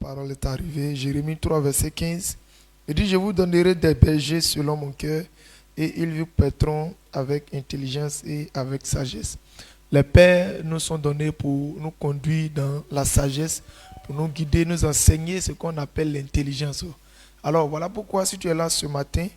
parole est arrivée. Jérémie 3, verset 15. Il dit, je vous donnerai des bergers selon mon cœur et ils vous paîtront avec intelligence et avec sagesse. Les pères nous sont donnés pour nous conduire dans la sagesse, pour nous guider, nous enseigner ce qu'on appelle l'intelligence. Alors voilà pourquoi si tu es là ce matin,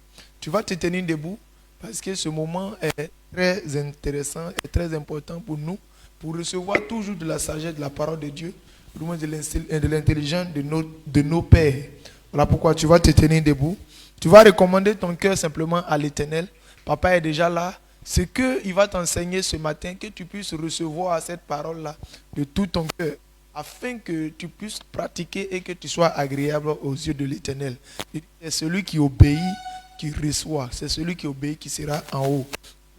tu vas te tenir debout parce que ce moment est très intéressant et très important pour nous, pour recevoir toujours de la sagesse, de la parole de Dieu, de l'intelligence de nos pères. Voilà pourquoi tu vas te tenir debout. Tu vas recommander ton cœur simplement à l'Éternel. Papa est déjà là. Ce qu'il va t'enseigner ce matin, que tu puisses recevoir cette parole-là de tout ton cœur, afin que tu puisses pratiquer et que tu sois agréable aux yeux de l'Éternel. C'est celui qui obéit qui reçoit. C'est celui qui obéit qui sera en haut.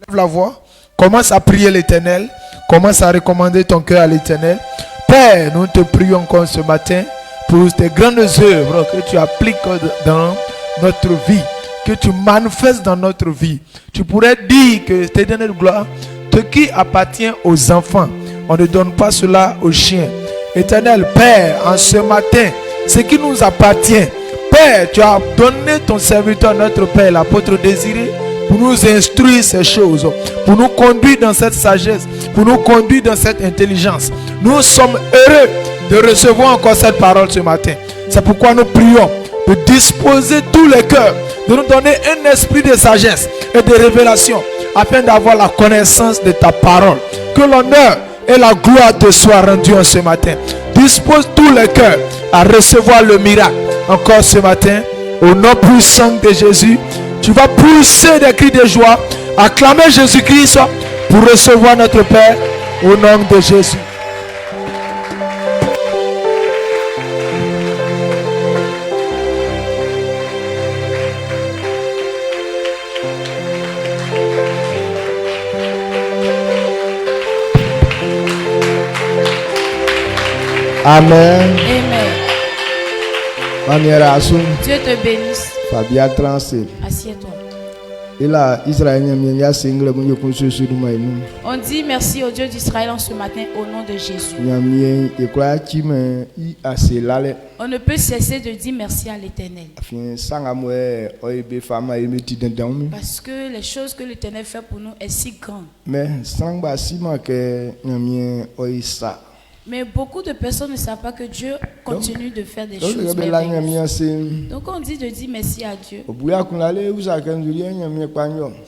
Lève la voix. Commence à prier l'Éternel. Commence à recommander ton cœur à l'Éternel. Père, nous te prions encore ce matin pour tes grandes œuvres que tu appliques dans notre vie, que tu manifestes dans notre vie. Tu pourrais dire que t'éternelle gloire, ce qui appartient aux enfants, on ne donne pas cela aux chiens. Éternel Père, en ce matin, ce qui nous appartient, Père, tu as donné ton serviteur, notre Père, l'apôtre Désiré, pour nous instruire ces choses, pour nous conduire dans cette sagesse, pour nous conduire dans cette intelligence. Nous sommes heureux de recevoir encore cette parole ce matin. C'est pourquoi nous prions de disposer tous les cœurs, de nous donner un esprit de sagesse et de révélation, afin d'avoir la connaissance de ta parole. Que l'honneur et la gloire te soient rendus en ce matin. Dispose tous les cœurs à recevoir le miracle encore ce matin. Au nom puissant de Jésus, tu vas pousser des cris de joie, acclamer Jésus-Christ pour recevoir notre Père au nom de Jésus. Amen. Amen. Dieu te bénisse. Fabia Transil. Assieds-toi. Et là, Israël, On dit merci au Dieu d'Israël en ce matin au nom de Jésus. On ne peut cesser de dire merci à l'Éternel. Parce que les choses que l'Éternel fait pour nous est si grande. Mais beaucoup de personnes ne savent pas que Dieu continue de faire des choses merveilleuses. Donc on dit de dire merci à Dieu.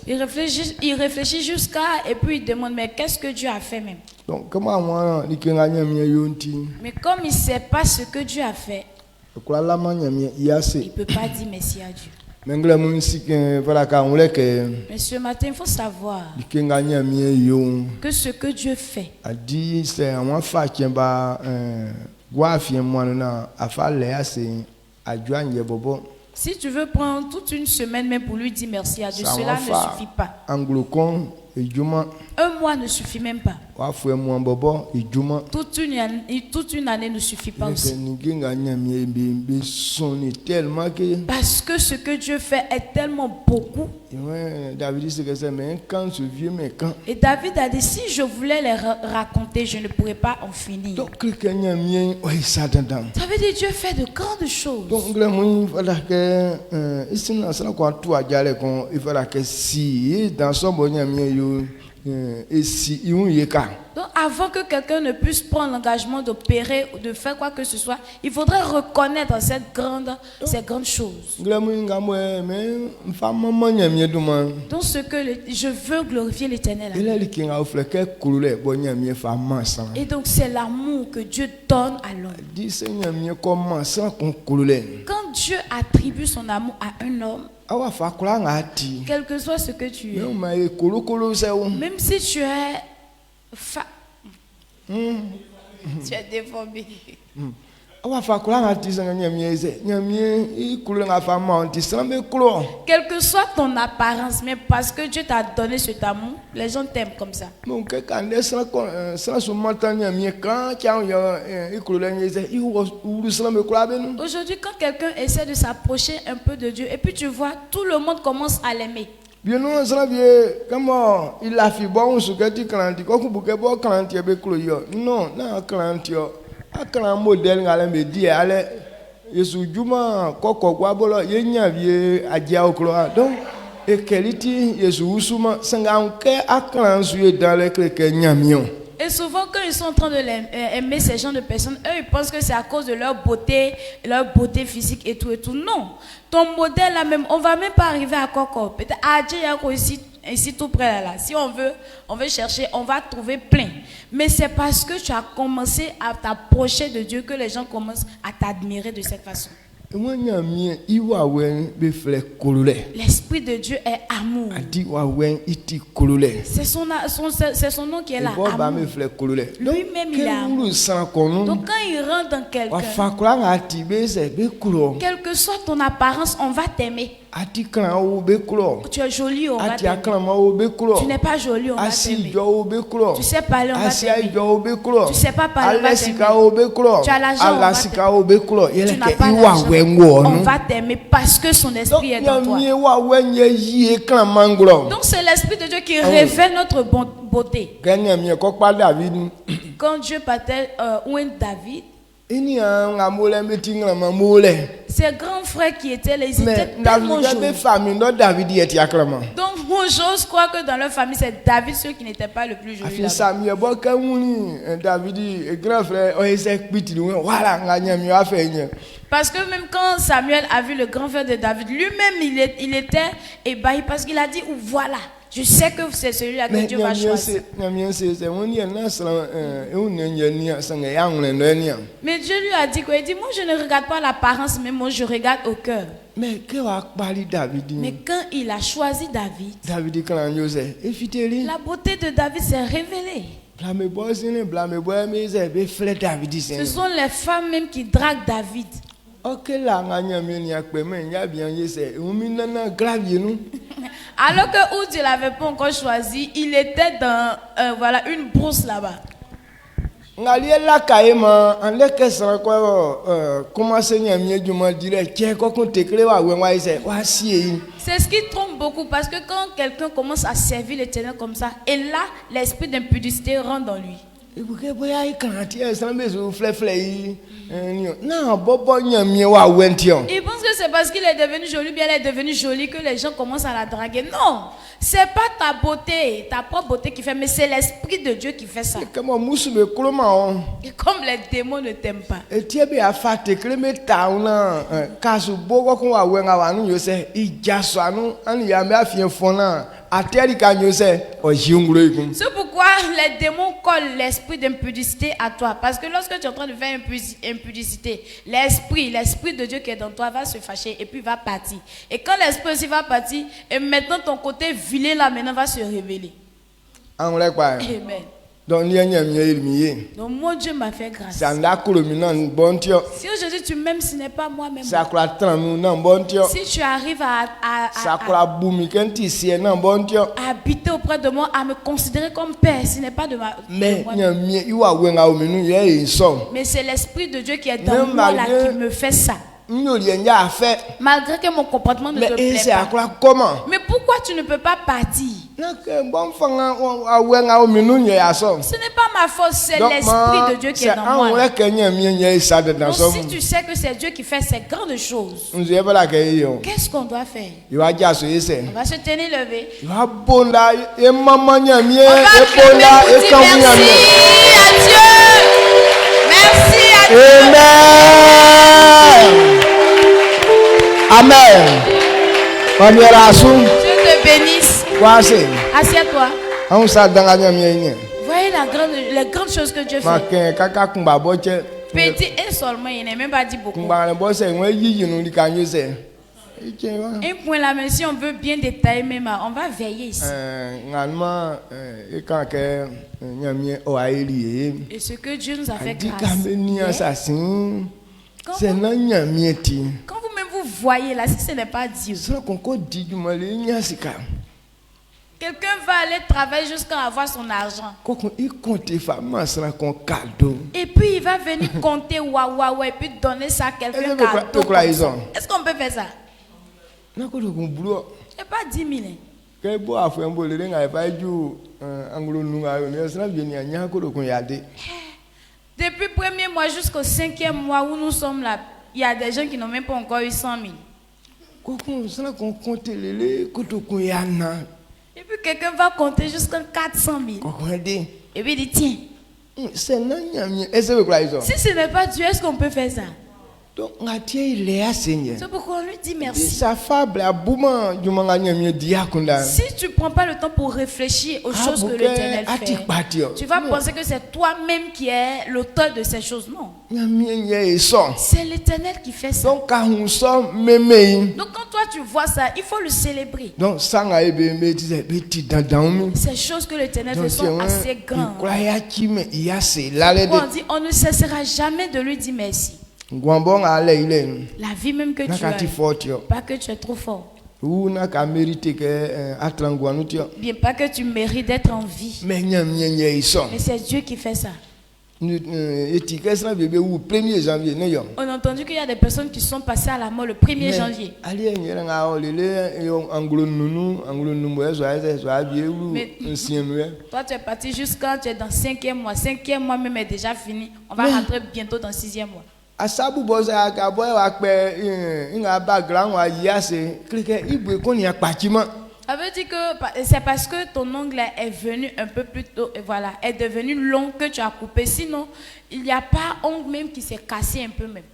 Il réfléchit jusqu'à et puis il demande mais qu'est-ce que Dieu a fait même. Mais comme il ne sait pas ce que Dieu a fait, il ne peut pas dire merci à Dieu. Mais ce matin, il faut savoir que ce que Dieu fait, si tu veux prendre toute une semaine même pour lui dire merci à Dieu, cela ne suffit pas. Un mois ne suffit même pas. Toute une année ne suffit pas aussi. Parce que ce que Dieu fait est tellement beaucoup. Et David a dit, si je voulais les raconter, je ne pourrais pas en finir. Ça veut dire Dieu fait de grandes choses. Donc avant que quelqu'un ne puisse prendre l'engagement d'opérer ou de faire quoi que ce soit, il faudrait reconnaître ces grandes choses. Donc ce que je veux glorifier l'Éternel. Et donc c'est l'amour que Dieu donne à l'homme. Quand Dieu attribue son amour à un homme, quel que soit ce que tu es, même si tu es tu es déformé, quelle que soit ton apparence, mais parce que Dieu t'a donné cet amour, les gens t'aiment comme ça. Aujourd'hui, quand quelqu'un essaie de s'approcher un peu de Dieu et puis tu vois, tout le monde commence à l'aimer. Yesu juma koko gwabolo yenya vie adia oklo donc et qualité Yesu usuma sanganke akransu dans les chrétiens nyamion. Et souvent, quand ils sont en train de aimer ces gens de personnes, eux, ils pensent que c'est à cause de leur beauté physique et tout et tout. Non. Ton modèle là même, on va même pas arriver à Koko. Peut-être à Djeyako ici tout près là. Si on veut chercher, on va trouver plein. Mais c'est parce que tu as commencé à t'approcher de Dieu que les gens commencent à t'admirer de cette façon. L'Esprit de Dieu est amour. C'est son nom qui est là. Amour. Lui-même il est amour. Donc quand il rentre dans quelqu'un, quelle que soit ton apparence, on va t'aimer. Tu es joli, on va t'aimer. Tu n'es pas joli, on va t'aimer. Tu sais parler, on va t'aimer. Tu sais pas parler, on va t'aimer. Tu as l'argent, on va t'aimer. Tu n'as pas l'argent, on va t'aimer parce que son esprit est dans toi. Donc c'est l'Esprit de Dieu qui révèle notre beauté. Quand Dieu parlait David, ses grands frères qui étaient là, ils étaient tellement jolis. Donc moi j'ose croire que dans leur famille c'est David ceux qui n'étaient pas le plus joli. Parce que même quand Samuel a vu le grand frère de David, lui-même il était ébahi parce qu'il a dit voilà. Je sais que c'est celui-là que Dieu va choisir. Mais Dieu lui a dit quoi? Il dit, moi je ne regarde pas l'apparence, mais moi je regarde au cœur. Mais quand il a choisi David, la beauté de David s'est révélée. Ce sont les femmes même qui draguent David. Alors que où Dieu l'avait pas encore choisi, il était dans une brousse là-bas. C'est ce qui trompe beaucoup parce que quand quelqu'un commence à servir l'Éternel comme ça, et là l'esprit d'impudicité rentre dans lui. Il pense que c'est parce qu'il est devenu joli, bien elle est devenue jolie que les gens commencent à la draguer. Non, c'est pas ta beauté, ta propre beauté qui fait, mais c'est l'Esprit de Dieu qui fait ça. Et comme les démons ne t'aiment pas. C'est pourquoi les démons collent l'esprit d'impudicité à toi. Parce que lorsque tu es en train de faire impudicité, l'esprit de Dieu qui est dans toi va se fâcher et puis va partir. Et quand l'esprit aussi va partir, et maintenant ton côté vilain là maintenant va se révéler. Amen. Donc mon Dieu m'a fait grâce. Si aujourd'hui tu m'aimes, ce n'est pas moi-même. Si tu arrives à habiter auprès de moi, à me considérer comme père, ce n'est pas de moi. Mais c'est l'Esprit de Dieu qui est dans moi là qui me fait ça. Malgré que mon comportement ne te plaît pas. Mais pourquoi tu ne peux pas partir? Ce n'est pas ma faute, c'est l'Esprit de Dieu qui est dans moi. Donc si tu sais que c'est Dieu qui fait ces grandes choses, qu'est-ce qu'on doit faire? On va se tenir levé. On va merci à Dieu. Merci à Dieu. Amen. Dieu te bénisse. Assieds-toi. Voyez les grandes choses que Dieu fait. Petit et seulement, il n'est même pas dit beaucoup. Un point là, mais si on veut bien détailler, même, on va veiller ici. Et ce que Dieu nous a fait grâce. Quand vous-même vous voyez là, si ce n'est pas Dieu, quelqu'un va aller travailler jusqu'à avoir son argent. Et puis il va venir compter et puis donner ça à quelqu'un cadeau. Est-ce qu'on peut faire ça? Il n'y a pas 10 000. Depuis le premier mois jusqu'au 5e mois où nous sommes là, Il y a des gens qui n'ont même pas encore eu 100 000. Et puis quelqu'un va compter jusqu'à 400 000. Et puis il dit tiens. Si ce n'est pas Dieu, est-ce qu'on peut faire ça? C'est pourquoi on lui dit merci. Si tu ne prends pas le temps pour réfléchir aux choses que l'Éternel fait, tu vas penser que c'est toi-même qui es l'auteur de ces choses. Non. C'est l'Éternel qui fait ça. Donc quand toi tu vois ça, il faut le célébrer. Ces choses que l'Éternel fait sont assez grandes. Pourquoi on dit on ne cessera jamais de lui dire merci. La vie même que tu as, pas que tu es trop fort. Bien pas que tu mérites d'être en vie. Mais c'est Dieu qui fait ça. On a entendu qu'il y a des personnes qui sont passées à la mort le 1er janvier. Mais toi tu es parti jusqu'à tu es dans 5e mois. 5e mois même est déjà fini. On va rentrer bientôt dans 6e mois. Ça veut dire que c'est parce que ton ongle est venu un peu plus tôt, voilà, est devenu long que tu as coupé. Sinon, il n'y a pas ongle même qui s'est cassé un peu même.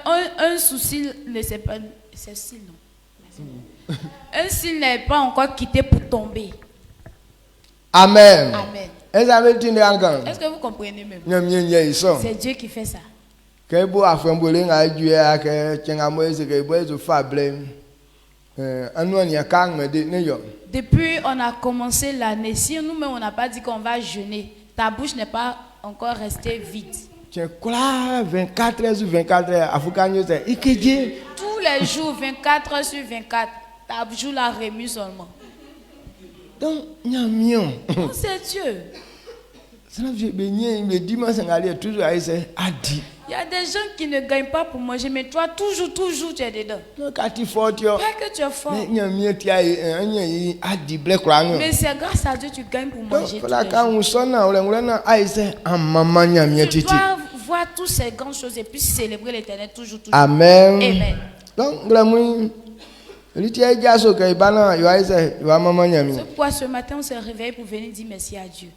Un souci ne s'est pas, c'est cil, non. Un cil n'est pas encore quitté pour tomber. Amen. Amen. Est-ce que vous comprenez même? C'est Dieu qui fait ça. Depuis on a commencé l'année, si nous-mêmes on n'a pas dit qu'on va jeûner, ta bouche n'est pas encore restée vide. 24 heures sur 24 heures. Tous les jours, 24 heures sur 24, ta bouche la remue seulement. Donc, c'est Dieu. Il y a des gens qui ne gagnent pas pour manger, mais toi, toujours, tu es dedans. Pas que tu es fort. Mais c'est grâce à Dieu que tu gagnes pour manger. Tu dois voir toutes ces grandes choses et puis célébrer l'Éternel toujours. Amen. Amen. Donc, c'est pourquoi ce matin on s'est réveillé pour venir dire merci à Dieu.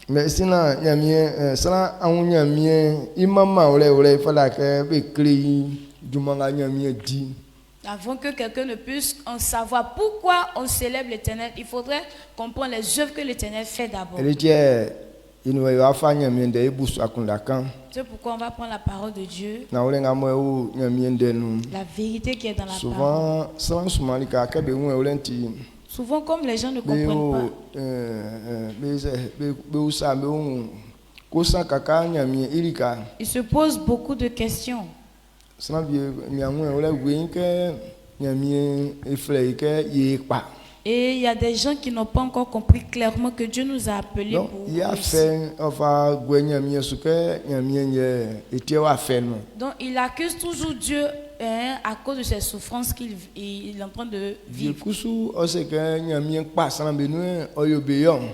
Avant que quelqu'un ne puisse en savoir pourquoi on célèbre l'Éternel, il faudrait comprendre les œuvres que l'Éternel fait d'abord. C'est pourquoi on va prendre la parole de Dieu, la vérité qui est dans la parole. Souvent, comme les gens ne comprennent pas, ils se posent beaucoup de questions. Et il y a des gens qui n'ont pas encore compris clairement que Dieu nous a appelés pour Donc il accuse toujours Dieu à cause de ses souffrances qu'il est en train de vivre.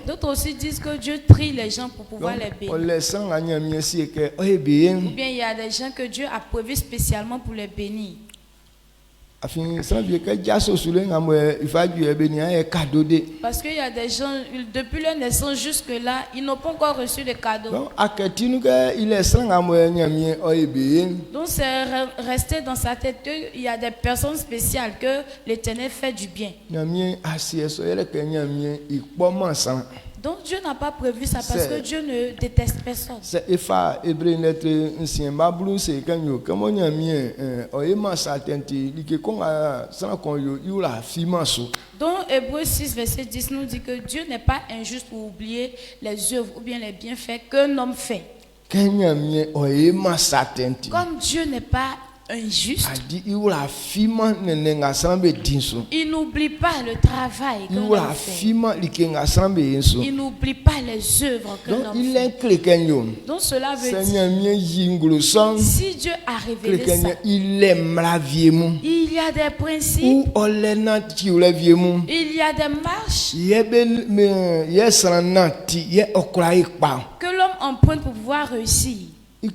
D'autres aussi disent que Dieu trie les gens pour pouvoir les bénir. Ou bien il y a des gens que Dieu a prévu spécialement pour les bénir. Parce qu'il y a des gens, depuis leur naissance jusque-là, ils n'ont pas encore reçu de cadeaux. Donc c'est resté dans sa tête qu'il y a des personnes spéciales que l'Éternel fait du bien. Donc Dieu n'a pas prévu ça parce que Dieu ne déteste personne. Donc Hébreux 6 verset 10 nous dit que Dieu n'est pas injuste pour oublier les œuvres ou bien les bienfaits qu'un homme fait. Comme Dieu n'est pas injuste, il n'oublie pas le travail que l'on fait. Il n'oublie pas les œuvres que l'on fait. Donc cela veut dire, si Dieu a révélé ça, il y a des principes, il y a des marches que l'homme empreinte pour pouvoir réussir. Si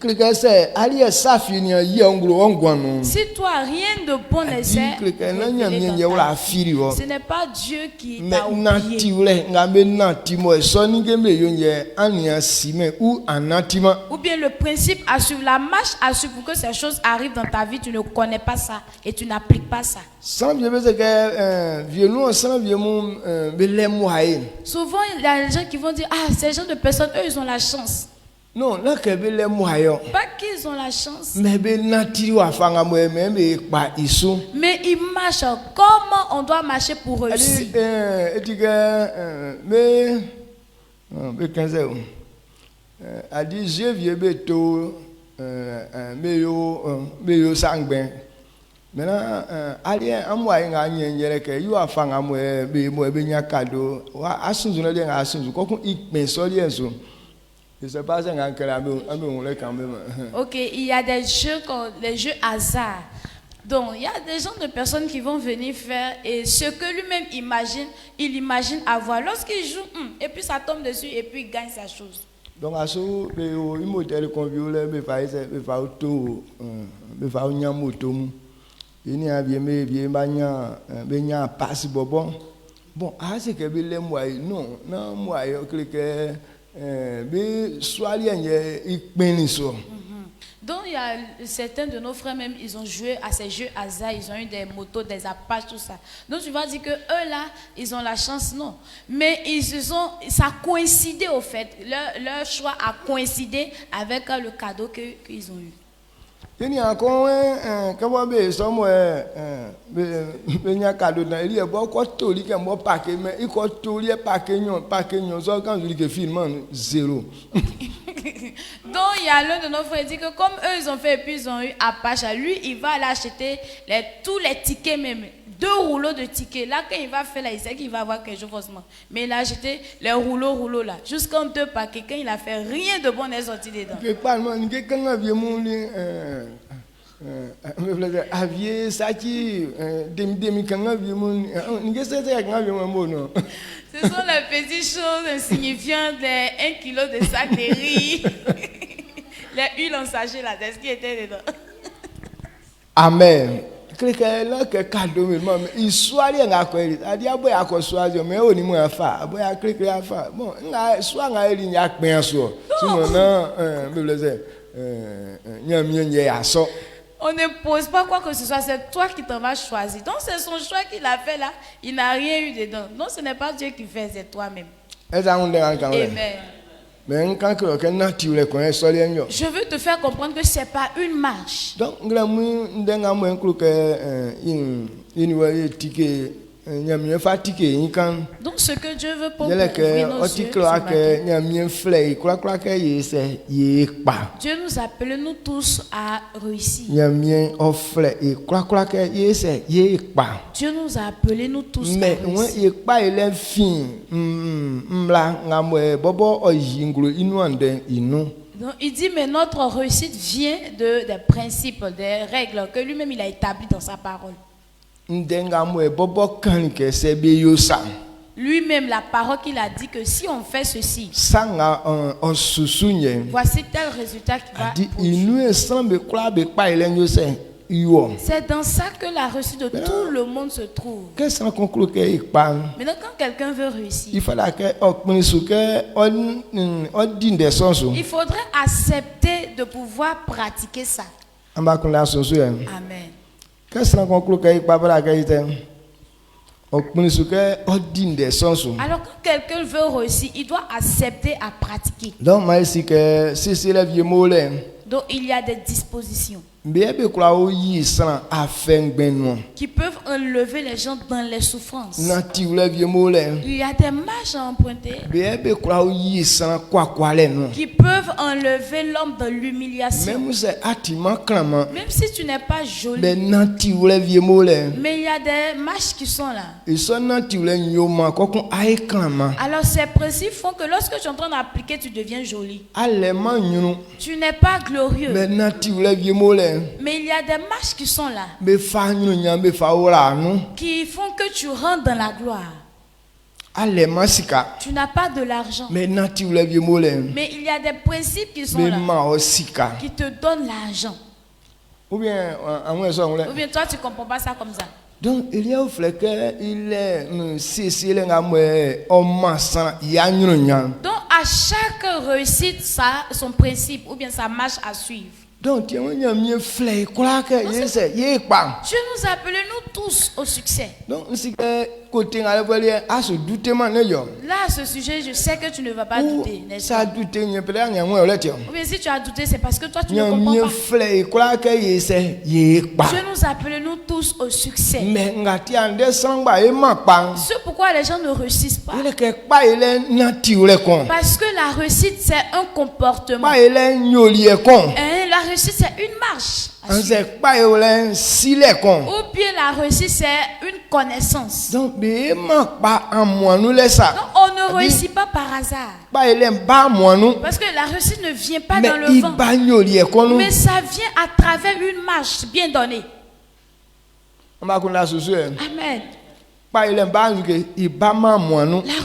toi, rien de bon n'essaie, ce n'est pas Dieu qui t'a oublié. Ou bien le principe à suivre, la marche à suivre pour que ces choses arrivent dans ta vie, tu ne connais pas ça et tu n'appliques pas ça. Souvent, il y a des gens qui vont dire, ah, ces gens de personnes, eux, ils ont la chance. Non, là que pas qu'ils ont la chance. Mais ils marchent. Comment on doit marcher pour réussir? A dit je viens bientôt meilleur sanguin. Maintenant, alien à moi il que you a fait moi be cadeau. Wa asunzu na dia asunzu ko ko ikpen so dia so. Ok, il y a des jeux comme les jeux hasard. Donc, il y a des gens de personnes qui vont venir faire et ce que lui-même imagine, il imagine avoir. Lorsqu'il joue, et puis ça tombe dessus et puis il gagne sa chose. Donc, à ce modèle qu'on veut, il faut moto. Il y a bien passe bon. Bon, c'est que les moyens, non, moi, donc il y a certains de nos frères même, ils ont joué à ces jeux hasard, ils ont eu des motos, des Apaches, tout ça. Donc tu vas dire que eux là, ils ont la chance, non. Mais ça a coïncidé au fait, leur choix a coïncidé avec le cadeau qu'ils ont eu. Il y a encore un cadeau dans il y a beaucoup de temps qui ont paquet mais il faut tout les paquets ça quand je dis que film zéro. Donc il y a l'un de nos frères dit que comme eux ils ont fait et puis ils ont eu Apache, lui il va aller acheter tous les tickets même. 2 rouleaux de tickets. Là, quand il va faire là, il sait qu'il va avoir quelque chose forcément. Mais il a acheté les rouleaux là. Jusqu'en 2 paquets. Quand il a fait, rien de bon n'est sorti dedans. Ce sont les petites choses insignifiantes, les 1 kilo de sac de riz, les huiles en sachet là, c'est ce qui était dedans. Amen. Là que cadeau il soit rien à quoi il dit ah boy à quoi soit mais on n'y moins fa boy à cliquer à fa bon soit on a il y a bien sûr sinon on ne pose pas quoi que ce soit, c'est toi qui t'en vas choisir. Donc c'est son choix qu'il a fait là, il n'a rien eu dedans. Donc ce n'est pas Dieu qui fait, c'est toi-même. Amen. Je veux te faire comprendre que ce n'est pas une marche. Donc, ce que Dieu veut pour ouvrir nos yeux, Dieu nous appelle nous tous à réussir. Dieu nous a appelés nous tous à réussir. Donc, il dit, mais notre réussite vient des principes, des règles que lui-même il a établies dans sa parole. Lui-même, la parole qu'il a dit que si on fait ceci, voici tel résultat qui va produire. C'est dans ça que la réussite de tout le monde se trouve. Maintenant, quand quelqu'un veut réussir, il faudrait accepter de pouvoir pratiquer ça. Amen. Alors quand quelqu'un veut réussir, il doit accepter à pratiquer. Donc il y a des dispositions qui peuvent enlever les gens dans les souffrances. Il y a des marches à emprunter qui peuvent enlever l'homme dans l'humiliation. Même si tu n'es pas joli, mais il y a des marches qui sont là. Alors ces principes font que lorsque tu es en train d'appliquer, tu deviens joli. Tu n'es pas glorieux. Mais il y a des marches qui sont là, qui font que tu rentres dans la gloire. Tu n'as pas de l'argent. Mais il y a des principes qui sont là, qui te donnent l'argent. Ou bien toi tu comprends pas ça comme ça. Donc il y a donc à chaque réussite ça a son principe ou bien sa marche à suivre. Donc Dieu nous a appelés nous tous au succès. Donc là, à ce sujet, je sais que tu ne vas pas douter, n'est-ce pas? Ou bien si tu as douté, c'est parce que toi tu ne comprends pas. Dieu nous a appelés nous tous au succès. C'est pourquoi les gens ne réussissent pas. Parce que la réussite c'est un comportement. La réussite c'est une marche. Ou bien la réussite c'est une connaissance. Donc on ne réussit pas par hasard. Parce que la réussite ne vient pas dans le vent. Mais ça vient à travers une marche bien donnée. Amen. La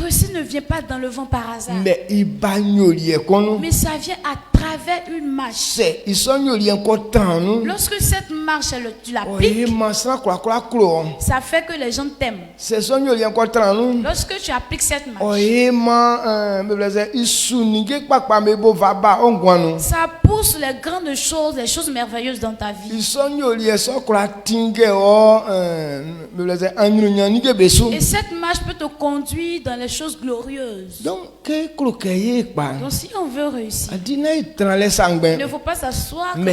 réussite ne vient pas dans le vent par hasard. Mais ça vient à travers une marche. Lorsque cette marche, tu la piques, ça fait que les gens t'aiment. Lorsque tu appliques cette marche, ça pousse les grandes choses, les choses merveilleuses dans ta vie. Et cette marche peut te conduire dans les choses glorieuses. Donc si on veut réussir, il ne faut pas s'asseoir comme ça.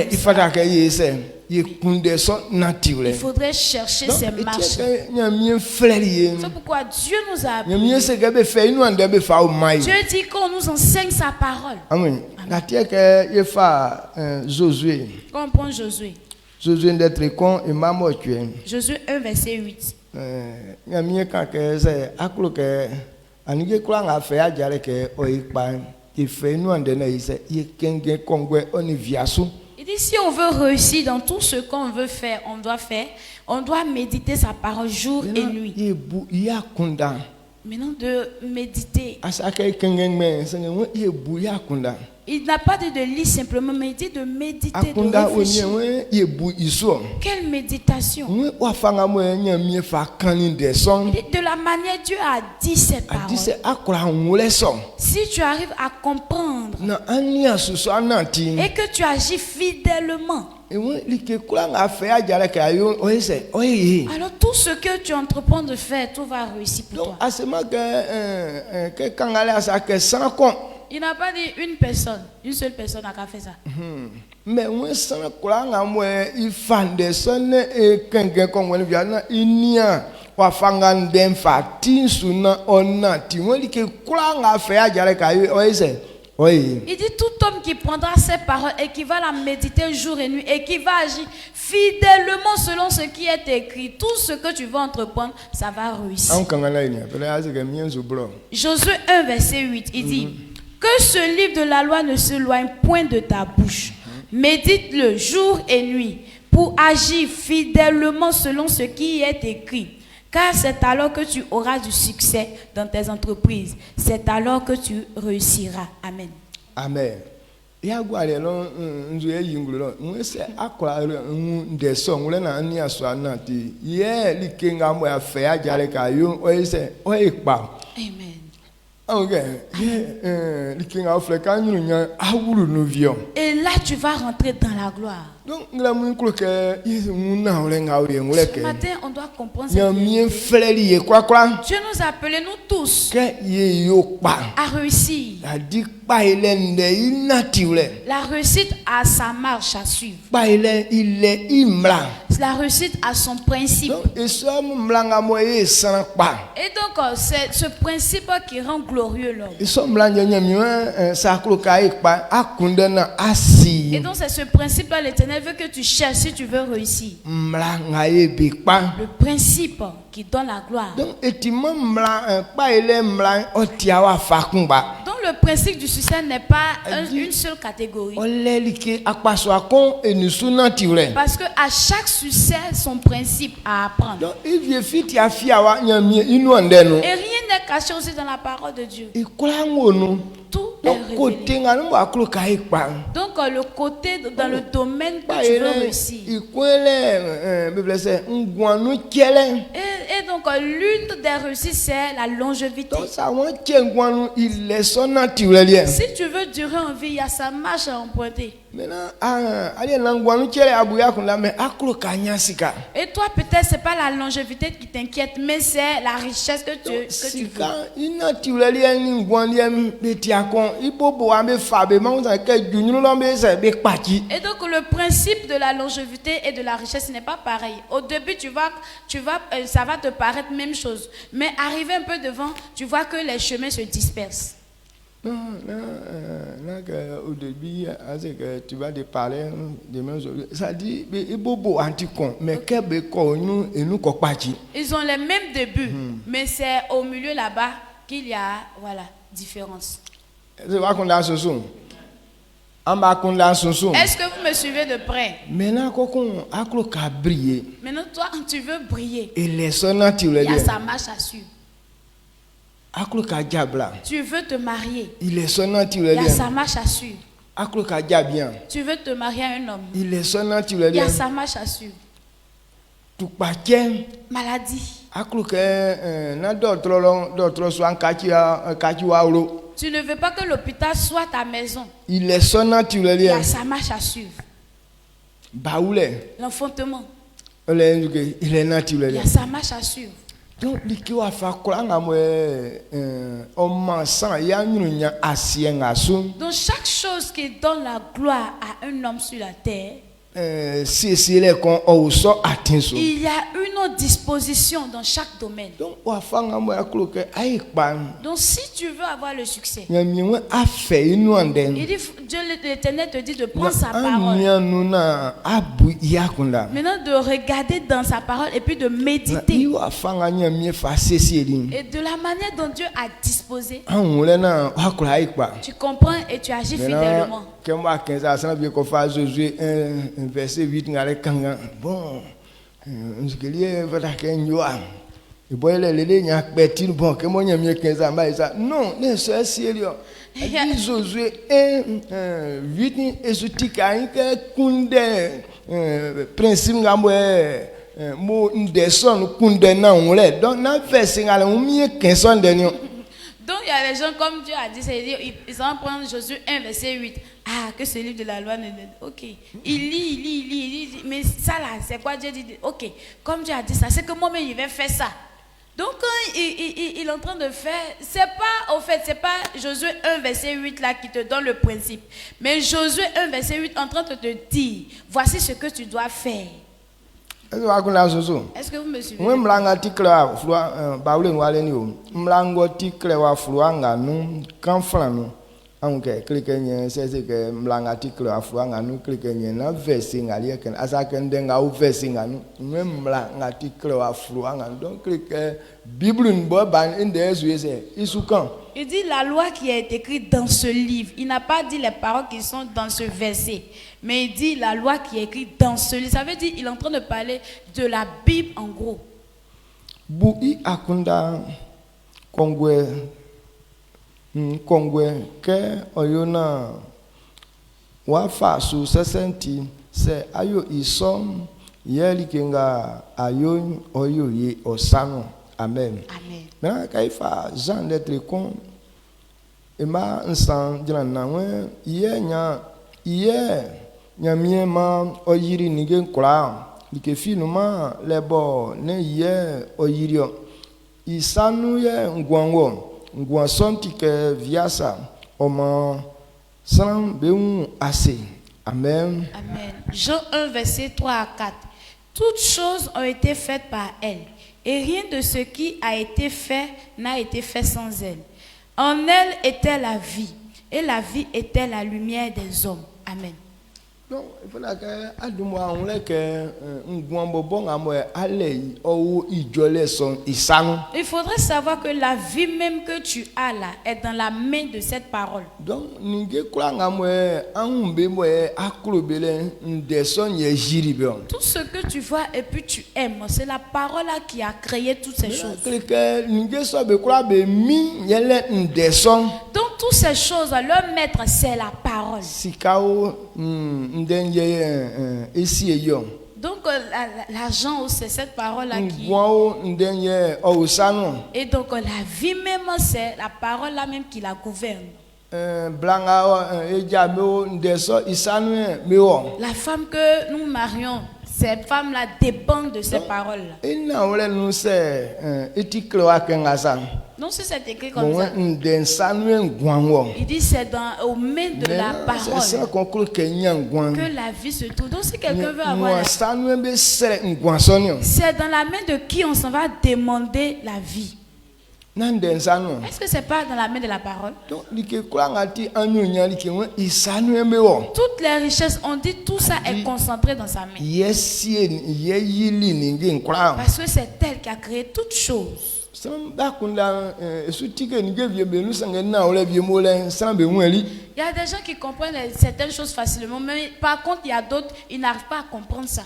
Il faudrait chercher ces marches. C'est pourquoi Dieu nous a appelés. Dieu dit qu'on nous enseigne sa parole. Amen. Quand on prend Josué. Josué 1 verset 8. Il dit si on veut réussir dans tout ce qu'on veut faire, on doit méditer sa parole jour et nuit. Maintenant de méditer. Il n'a pas dit de lire simplement, mais il dit de méditer, de réfléchir. Quelle méditation? Il dit de la manière Dieu a dit cette parole. Si tu arrives à comprendre et que tu agis fidèlement, alors tout ce que tu entreprends de faire, tout va réussir pour toi. Il n'a pas dit une personne, une seule personne n'a qu'à faire ça. Mais il dit tout homme qui prendra ces paroles et qui va la méditer jour et nuit et qui va agir fidèlement selon ce qui est écrit, tout ce que tu vas entreprendre, ça va réussir. Josué 1 verset 8, il dit que ce livre de la loi ne s'éloigne point de ta bouche. Médite-le jour et nuit pour agir fidèlement selon ce qui est écrit. Car c'est alors que tu auras du succès dans tes entreprises. C'est alors que tu réussiras. Amen. Amen. Amen. Et là tu vas rentrer dans la gloire. Ce matin on doit comprendre cette vérité. Dieu nous a appelés nous tous à réussir. La réussite a sa marche à suivre. La réussite a son principe. Et donc c'est ce principe qui rend glorieux l'homme. Et donc c'est ce principe-là, l'Éternel veut que tu cherches si tu veux réussir. Le principe qui donne la gloire. Donc le principe du succès n'est pas une seule catégorie. Parce que à chaque succès, son principe à apprendre. Donc, et rien n'est caché aussi dans la parole de Dieu. Tout est révélé. Donc le côté dans le domaine que tu veux réussir. Et donc l'une des réussites c'est la longévité. Si tu veux durer en vie, il y a sa marche à emprunter. Et toi peut-être c'est pas la longévité qui t'inquiète, mais c'est la richesse que tu veux. Et donc le principe de la longévité et de la richesse n'est pas pareil. Au début ça va te paraître même chose, mais arrivé un peu devant, tu vois que les chemins se dispersent. Au début, tu vas te parler de même chose. Ça dit, mais ils ont les mêmes débuts, mais c'est au milieu là-bas qu'il y a différence. Est-ce que vous me suivez de près? Maintenant, toi, tu veux briller. Il y a sa marche à suivre. Tu veux te marier. Il y a sa marche à suivre. Tu veux te marier à un homme. Il y a sa marche à suivre. Maladie. Tu ne veux pas que l'hôpital soit ta maison. Il y a sa marche à suivre. L'enfantement. Il y a sa marche à suivre. Donc chaque chose qui donne la gloire à un homme sur la terre, il y a une disposition dans chaque domaine. Donc si tu veux avoir le succès, il dit, Dieu l'Éternel te dit de prendre sa parole. Maintenant de regarder dans sa parole et puis de méditer. Et de la manière dont Dieu a disposé, tu comprends et tu agis fidèlement. Verset 8, bon, non, c'est sérieux. Josué 8 principe donc il y a les gens comme Dieu a dit, ils vont prendre Josué 1 verset 8. Ah, que ce livre de la loi, ok. Il lit, mais ça là, c'est quoi Dieu dit? Ok, comme Dieu a dit ça, c'est que moi-même je vais faire ça. Donc il est en train de faire, c'est pas Josué 1 verset 8 là qui te donne le principe, mais Josué 1 verset 8 en train de te dire, voici ce que tu dois faire. Est-ce que vous me suivez? Il dit la loi qui est écrite dans ce livre. Il n'a pas dit les paroles qui sont dans ce verset, mais il dit la loi qui est écrite dans ce livre. Ça veut dire il est en train de parler de la Bible en gros. Kongwe ke oyona wafa su sesenti se ayo isom yeli kenga ayo oyo ye osano. Amen. Amen. Na kaifa Jean d'être con ema nsan jina na we ye nya miema oyiri nige nkura like finu ma lebo ne ye oyirio isanu ye ngwango viasa oma san beun assez. Amen. Amen. Jean 1 verset 3 à 4. Toutes choses ont été faites par elle, et rien de ce qui a été fait n'a été fait sans elle. En elle était la vie, et la vie était la lumière des hommes. Amen. Donc, il faut que il faudrait savoir que la vie même que tu as là est dans la main de cette parole. Donc, tout ce que tu vois et puis tu aimes, c'est la parole là qui a créé toutes ces choses. Donc, toutes ces choses, leur maître, c'est la parole. Donc l'argent, c'est cette parole-là qui... Et donc la vie même, c'est la parole-là même qui la gouverne. La femme que nous marions, cette femme-là dépend de ces paroles-là. Non, si c'est écrit comme ça. Il dit c'est aux mains de la parole que la vie se trouve. Donc si quelqu'un veut avoir c'est dans la main de qui on s'en va demander la vie. Est-ce que c'est pas dans la main de la parole? Toutes les richesses, on dit tout ça est concentré dans sa main. Parce que c'est elle qui a créé toutes choses. Il y a des gens qui comprennent certaines choses facilement, mais par contre, il y a d'autres, ils n'arrivent pas à comprendre ça.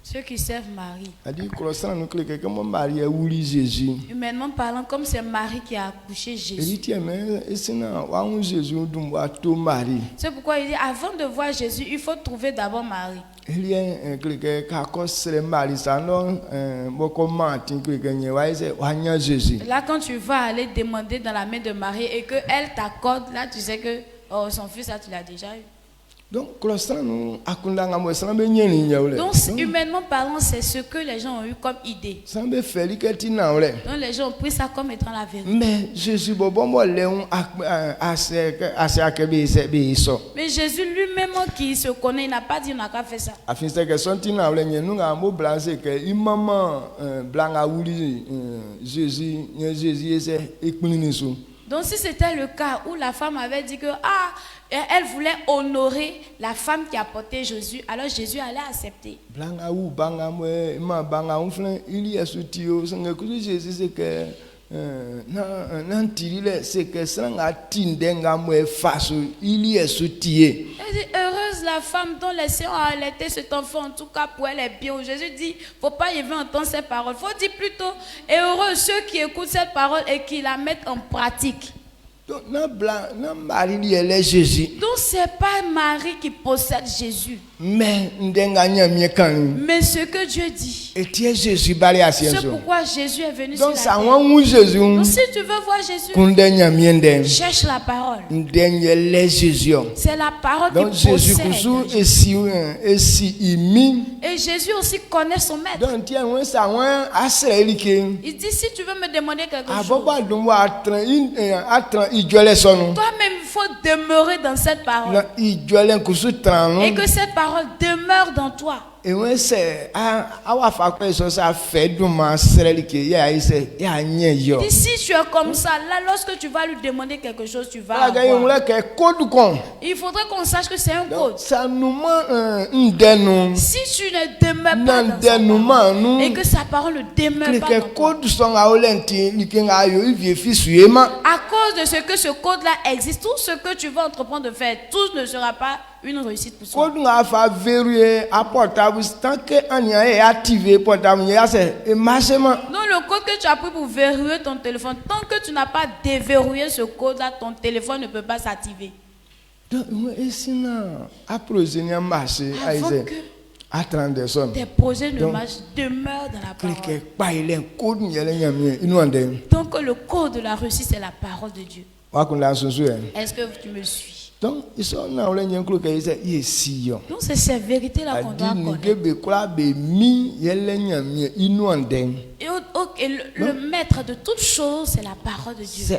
Ceux qui servent Marie. Humainement parlant, comme c'est Marie qui a accouché Jésus. C'est pourquoi il dit, avant de voir Jésus, il faut trouver d'abord Marie. Là, quand tu vas aller demander dans la main de Marie et qu'elle t'accorde, là, tu sais que son fils, là, tu l'as déjà eu. Donc, humainement parlant, c'est ce que les gens ont eu comme idée. Donc, les gens ont pris ça comme étant la vérité. Mais Jésus lui-même qui se connaît, il n'a pas dit on n'a qu'à faire ça. Donc, si c'était le cas où la femme avait dit que elle voulait honorer la femme qui a porté Jésus, alors Jésus allait accepter. Heureuse la femme dont les seins ont allaité cet enfant, en tout cas pour elle est bien. Jésus dit, faut pas y entendre ces paroles. Faut dire plutôt, et heureux ceux qui écoutent cette parole et qui la mettent en pratique. Donc c'est pas Marie qui possède Jésus. Mais ce que Dieu dit. C'est pourquoi Jésus est venu sur la terre. Donc si tu veux voir Jésus, cherche la parole. C'est la parole qui possède. Et Jésus aussi connaît son maître. Il dit si tu veux me demander quelque chose, toi-même il faut demeurer dans cette parole. Et que cette parole demeure dans toi. Il dit si tu es comme ça, là lorsque tu vas lui demander quelque chose, tu vas avoir. Il faudrait qu'on sache que c'est un code. Si tu ne demeures pas dans sa parole, et que sa parole ne demeure pas dans toi, à cause de ce que ce code-là existe, tout ce que tu vas entreprendre de faire, tout ne sera pas une réussite pour toi. Non, le code que tu as pris pour verrouiller ton téléphone, tant que tu n'as pas déverrouillé ce code-là, ton téléphone ne peut pas s'activer. Avant que tes projets ne marchent, demeure dans la parole. Donc le code de la réussite, c'est la parole de Dieu. Est-ce que tu me suis? Donc c'est ces vérités-là qu'on doit connaître. Et le maître de toutes choses, c'est la parole de Dieu.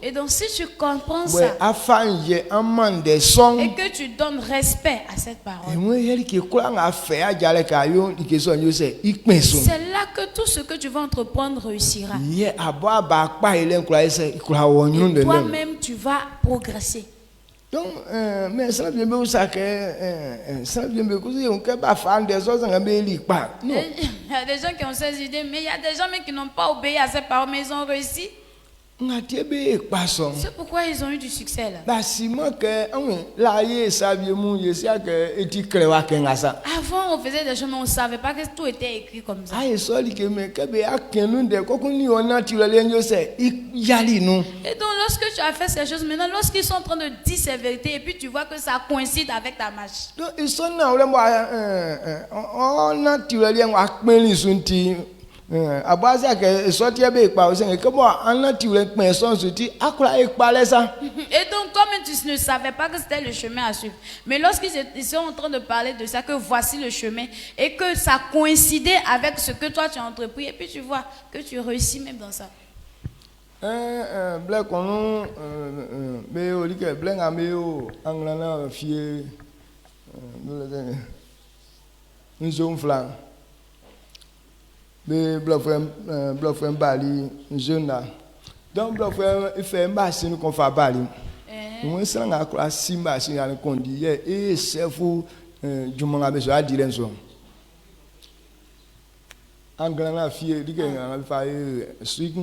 Et donc si tu comprends ça, et que tu donnes respect à cette parole, c'est là que tout ce que tu vas entreprendre réussira. Et toi-même, tu vas progresser. Donc, mais ça vient bien ça que ça vient bien que on peut pas faire des choses en Amérique pas. Non. Il y a des gens qui ont ces idées, mais il y a des gens qui n'ont pas obéi à ces paroles, mais ils ont réussi. C'est pourquoi ils ont eu du succès là. Avant on faisait des choses mais on ne savait pas que tout était écrit comme ça. Et donc lorsque tu as fait ces choses, maintenant lorsqu'ils sont en train de dire ces vérités et puis tu vois que ça coïncide avec ta marche. Donc ils sont Abaza que sortir be pa aussi que moi en naturel personne se dit akula ekpale ça. Et donc comme tu ne savais pas que c'était le chemin à suivre, mais lorsqu'ils sont en train de parler de ça, que voici le chemin et que ça coïncidait avec ce que toi tu as entrepris et puis tu vois que tu réussis même dans ça. Black on mais au lieu blanc à méo anglana fier nous sommes flanc. Blofem Bali, jeune. Donc, Blofem, il fait un bassin qu'on fait Bali. On s'en a quoi, si machine à conduit, et c'est fou, du monde a besoin de dire un son. En grand fille, il a fait sucre.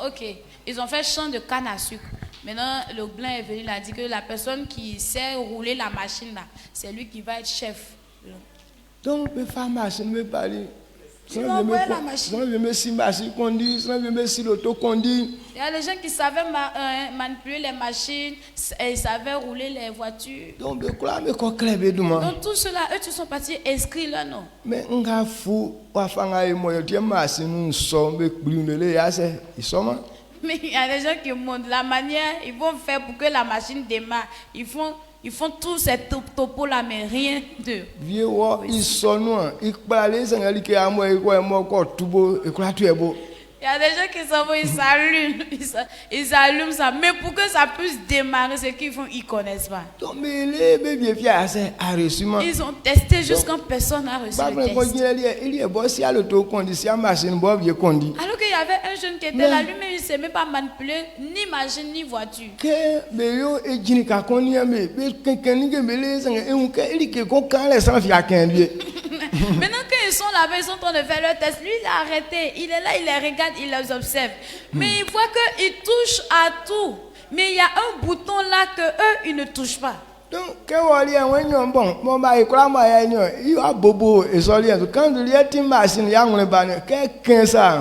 Ok, ils ont fait champ de canne à sucre. Maintenant, le blanc est venu, il a dit que la personne qui sait rouler la machine là, c'est lui qui va être chef. Donc, il fait machine, mais Bali. Il a envoyé la machine. Il y a des gens qui savaient manipuler les machines et savaient rouler les voitures. Donc tout cela, eux, ils sont partis inscrits là, non? Mais il y a des gens qui montrent la manière, ils vont faire pour que la machine démarre. Ils font tous ces topos là, mais rien de. Il y a des gens qui s'en vont, ils allument ça. Mais pour que ça puisse démarrer, ce qu'ils font, ils ne connaissent pas. Ils ont testé jusqu'à personne n'a reçu le test. Alors qu'il y avait un jeune qui était là, lui-même il ne sait même pas manipuler ni machine ni voiture. Maintenant qu'ils sont là-bas, ils sont en train de faire leur test. Lui, il a arrêté. Il est là, il les regarde, il les observe. Mais il voit qu'ils touchent à tout. Mais il y a un bouton là que eux, ils ne touchent pas. Donc, quand il y a un bobo et quand il y a une machine, il y a un banner. Quelqu'un ça.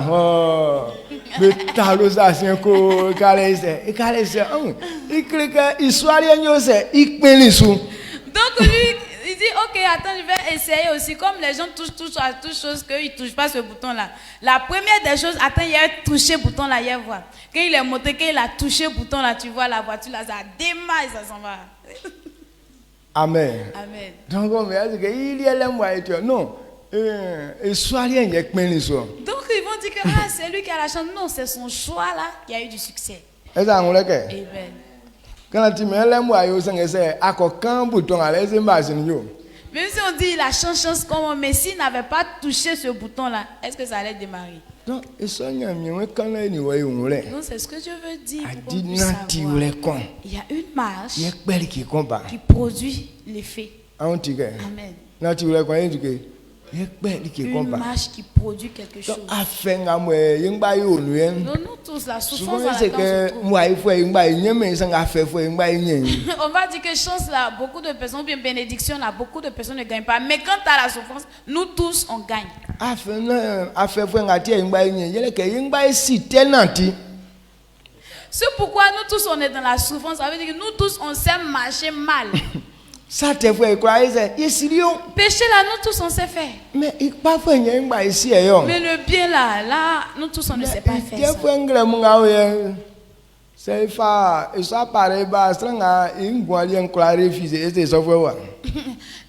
Le talon, ça, c'est un coup. Donc, lui. Il dit, ok, attends, je vais essayer aussi. Comme les gens touchent à toutes choses, qu'ils ne touchent pas ce bouton-là. La première des choses, attends, il a touché le bouton-là, il voit. Quand il est monté, quand il a touché le bouton-là, tu vois la voiture, là, ça démarre et ça s'en va. Amen. Amen. Donc, il y a les moyens. Non. Donc, ils vont dire que c'est lui qui a la chance. Non, c'est son choix, là, qui a eu du succès. Amen. Quand tu me l'as même si on dit il a chance comment, mais s'il n'avait pas touché ce bouton-là, est-ce que ça allait démarrer? Donc, c'est ce que je veux dire. Il y a une marche qui produit l'effet. Amen. Une marche qui produit quelque chose. Nous tous, la souffrance à laquelle on va dire que chance là, beaucoup de personnes, bien bénédiction là, beaucoup de personnes ne gagnent pas. Mais quand tu as la souffrance, nous tous on gagne. C'est pourquoi nous tous on est dans la souffrance. Ça veut dire que nous tous on sait marcher mal. Ça te fait quoi? Péché là, nous tous on sait faire. Mais le bien là, nous tous on ne sait pas faire ça.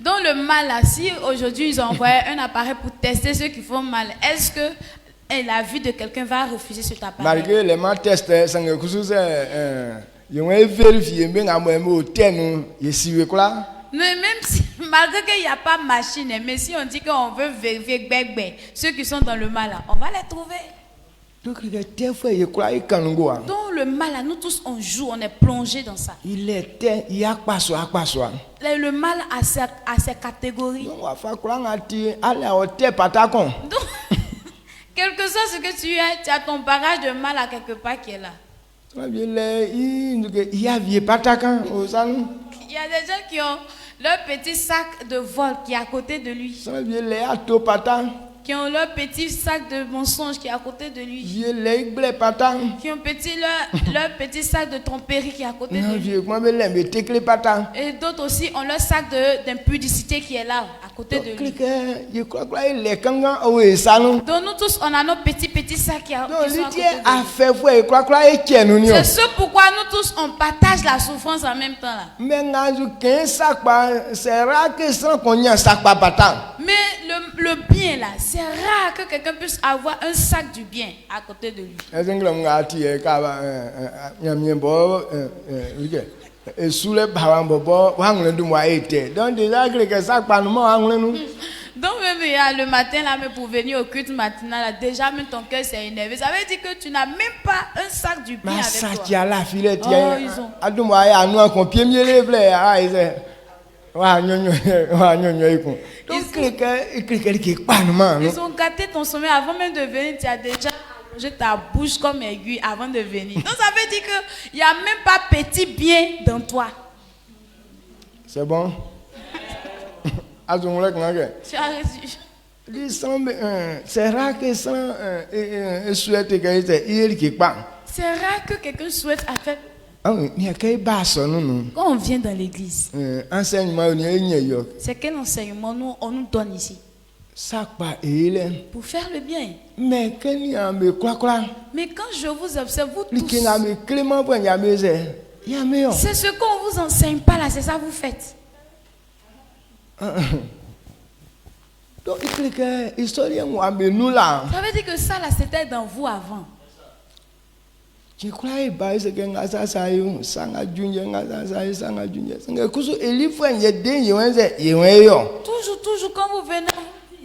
Dans le mal, là, si aujourd'hui ils ont envoyé un appareil pour tester ceux qui font mal, est-ce que la vie de quelqu'un va refuser cet appareil? Malgré les mal tests, ça ne vérifier mais même si, malgré qu'il n'y a pas de machine, mais si on dit qu'on veut vérifier ceux qui sont dans le mal, là, on va les trouver. Dans le mal, là, nous tous on joue, on est plongé dans ça. Le mal a ses catégories. Donc, quel que soit ce que tu as ton bagage de mal à quelque part qui est là. Il y a des gens qui ont leur petit sac de vol qui est à côté de lui. Qui ont leur petit sac de mensonges qui est à côté de lui. Qui ont leur petit sac de tromperie qui est à côté de lui. Et d'autres aussi ont leur sac d'impudicité qui est là, à côté de lui. Donc nous tous, on a nos petits sacs qui sont à côté de lui. C'est ce pourquoi nous tous, on partage la souffrance en même temps. Là. Mais le bien là, c'est rare que quelqu'un puisse avoir un sac du bien à côté de lui. Donc même le matin là, mais pour venir au culte matinal là, déjà même ton cœur s'est énervé. Ça veut dire que tu n'as même pas un sac du bien avec toi. Ils ont gâté ton sommeil avant même de venir. Tu as déjà mangé ta bouche comme aiguille avant de venir. Donc ça veut dire qu'il n'y a même pas petit bien dans toi. C'est bon? Tu as reçu. C'est rare que c'est rare que quelqu'un souhaite faire. Quand on vient dans l'église, c'est quel enseignement on nous donne ici? Pour faire le bien. Mais quand je vous observe, vous tous, c'est ce qu'on vous enseigne pas là, c'est ça que vous faites. Ça veut dire que ça là, c'était dans vous avant. Toujours quand vous venez,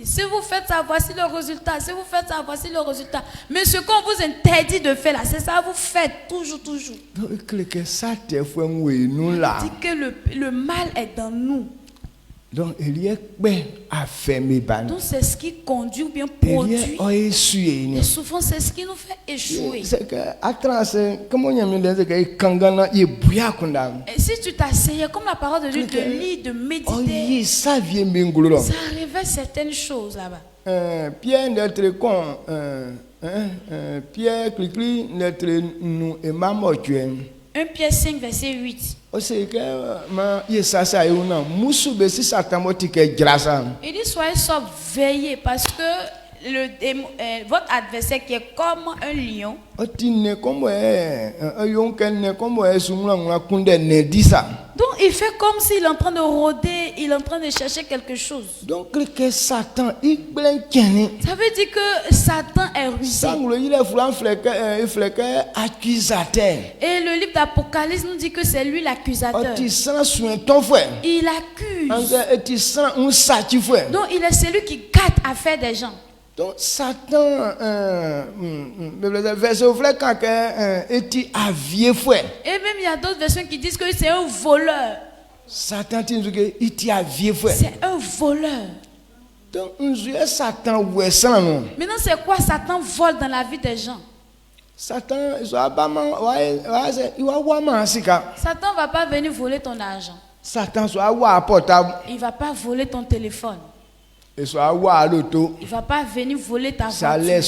si vous faites ça, voici le résultat. Si vous faites ça, voici le résultat. Mais ce qu'on vous interdit de faire là, c'est ça vous faites toujours. Dit que le mal est dans nous. Donc c'est ce qui conduit ou bien produit. Et souvent c'est ce qui nous fait échouer. Et si tu t'asseyais comme la parole de Dieu te lit, de méditer, ça révèle certaines choses là-bas. Pierre notre con, Pierre Clicli notre nous et maman. 1 Pierre 5 verset 8. Il dit soyez sobre, veillez parce que votre adversaire qui est comme un lion. Donc il fait comme s'il est en train de rôder, il est en train de chercher quelque chose. Donc Satan, ça veut dire que Satan est rusé. Et le livre d'Apocalypse nous dit que c'est lui l'accusateur. Il accuse. Donc il est celui qui gâte à faire des gens. Donc Satan, verset et même il y a d'autres versions qui disent que c'est un voleur. Satan c'est un voleur. Donc Satan maintenant c'est quoi Satan vole dans la vie des gens? Satan va pas venir voler ton argent. Il va pas voler ton téléphone. Il va pas venir voler ta voiture.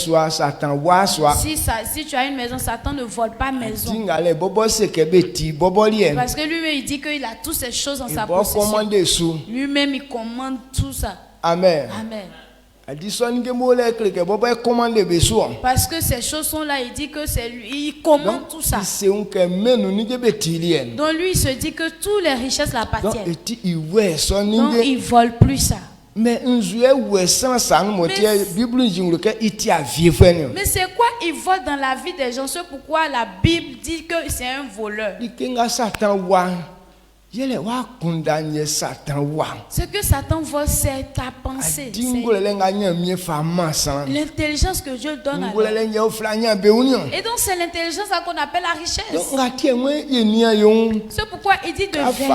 Si tu as une maison, Satan ne vole pas maison. Parce que lui-même il dit qu'il a toutes ces choses en sa possession. Lui-même il commande tout ça. Amen. Parce que ces choses sont là, il dit que c'est lui, il commande tout ça. Donc lui, il se dit que toutes les richesses l'appartiennent. Donc il vole plus ça. Mais c'est quoi il vole dans la vie des gens? C'est pourquoi la Bible dit que c'est un voleur. Ce que Satan vole, c'est ta pensée. L'intelligence que Dieu donne à l'homme. Et donc c'est l'intelligence qu'on appelle la richesse. C'est pourquoi il dit de veiller.